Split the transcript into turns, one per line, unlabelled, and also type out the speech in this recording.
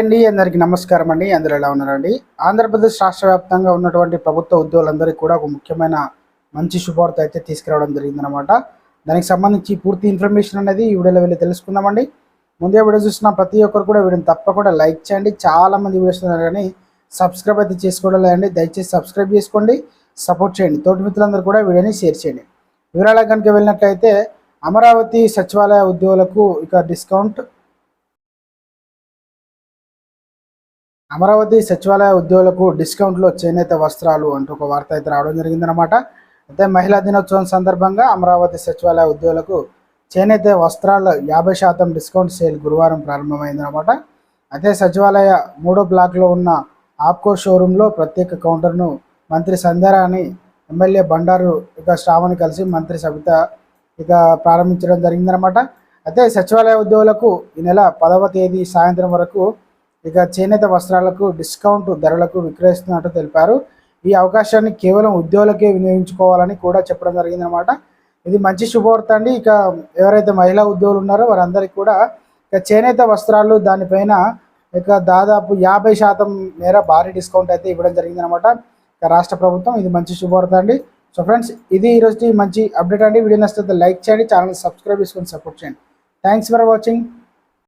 అండి, అందరికీ నమస్కారం అండి. అందరూ ఎలా ఉన్నారండి? ఆంధ్రప్రదేశ్ రాష్ట్ర వ్యాప్తంగా ఉన్నటువంటి ప్రభుత్వ ఉద్యోగులందరికీ కూడా ఒక ముఖ్యమైన మంచి శుభవార్త అయితే తీసుకురావడం జరిగిందనమాట. దానికి సంబంధించి పూర్తి ఇన్ఫర్మేషన్ అనేది ఈ వీడియోలో వెళ్ళి తెలుసుకుందామండి. ముందే వీడియో చూసిన ప్రతి ఒక్కరు కూడా వీడియోని తప్పకుండా లైక్ చేయండి. చాలామంది వీడియోస్ ఉన్నారు కానీ సబ్స్క్రైబ్ అయితే చేసుకోవడం లేదండి. దయచేసి సబ్స్క్రైబ్ చేసుకోండి, సపోర్ట్ చేయండి. తోటి మిత్రులందరూ కూడా వీడియోని షేర్ చేయండి. వివరాలకు కనుక వెళ్ళినట్లయితే అమరావతి సచివాలయ ఉద్యోగులకు ఇక డిస్కౌంట్. అమరావతి సచివాలయ ఉద్యోగులకు డిస్కౌంట్లో చేనేత వస్త్రాలు అంటూ ఒక వార్త అయితే రావడం జరిగిందనమాట. అయితే మహిళా దినోత్సవం సందర్భంగా అమరావతి సచివాలయ ఉద్యోగులకు చేనేత వస్త్రాల 50% డిస్కౌంట్ సేల్ గురువారం ప్రారంభమైందనమాట. అయితే సచివాలయ 3వ బ్లాక్లో ఉన్న ఆప్కో షోరూంలో ప్రత్యేక కౌంటర్ను మంత్రి సంధ్యారాణి, ఎమ్మెల్యే బండారు శ్రావణి కలిసి మంత్రి సబిత ప్రారంభించడం జరిగిందనమాట. అయితే సచివాలయ ఉద్యోగులకు ఈ నెల 10వ తేదీ సాయంత్రం వరకు చేనేత వస్త్రాలకు డిస్కౌంట్ ధరలకు విక్రయిస్తున్నట్టు తెలిపారు. ఈ అవకాశాన్ని కేవలం ఉద్యోగులకే వినియోగించుకోవాలని కూడా చెప్పడం జరిగిందనమాట. ఇది మంచి శుభవార్త అండి. ఎవరైతే మహిళా ఉద్యోగులు ఉన్నారో వారందరికీ కూడా చేనేత వస్త్రాలు దానిపైన దాదాపు 50% మేర భారీ డిస్కౌంట్ అయితే ఇవ్వడం జరిగిందనమాట రాష్ట్ర ప్రభుత్వం. ఇది మంచి శుభవార్త అండి. సో ఫ్రెండ్స్, ఇది ఈరోజు మంచి అప్డేట్ అండి. వీడియో నచ్చితే లైక్ చేయండి, ఛానల్ సబ్స్క్రైబ్ చేసుకొని సపోర్ట్ చేయండి. Thanks for watching.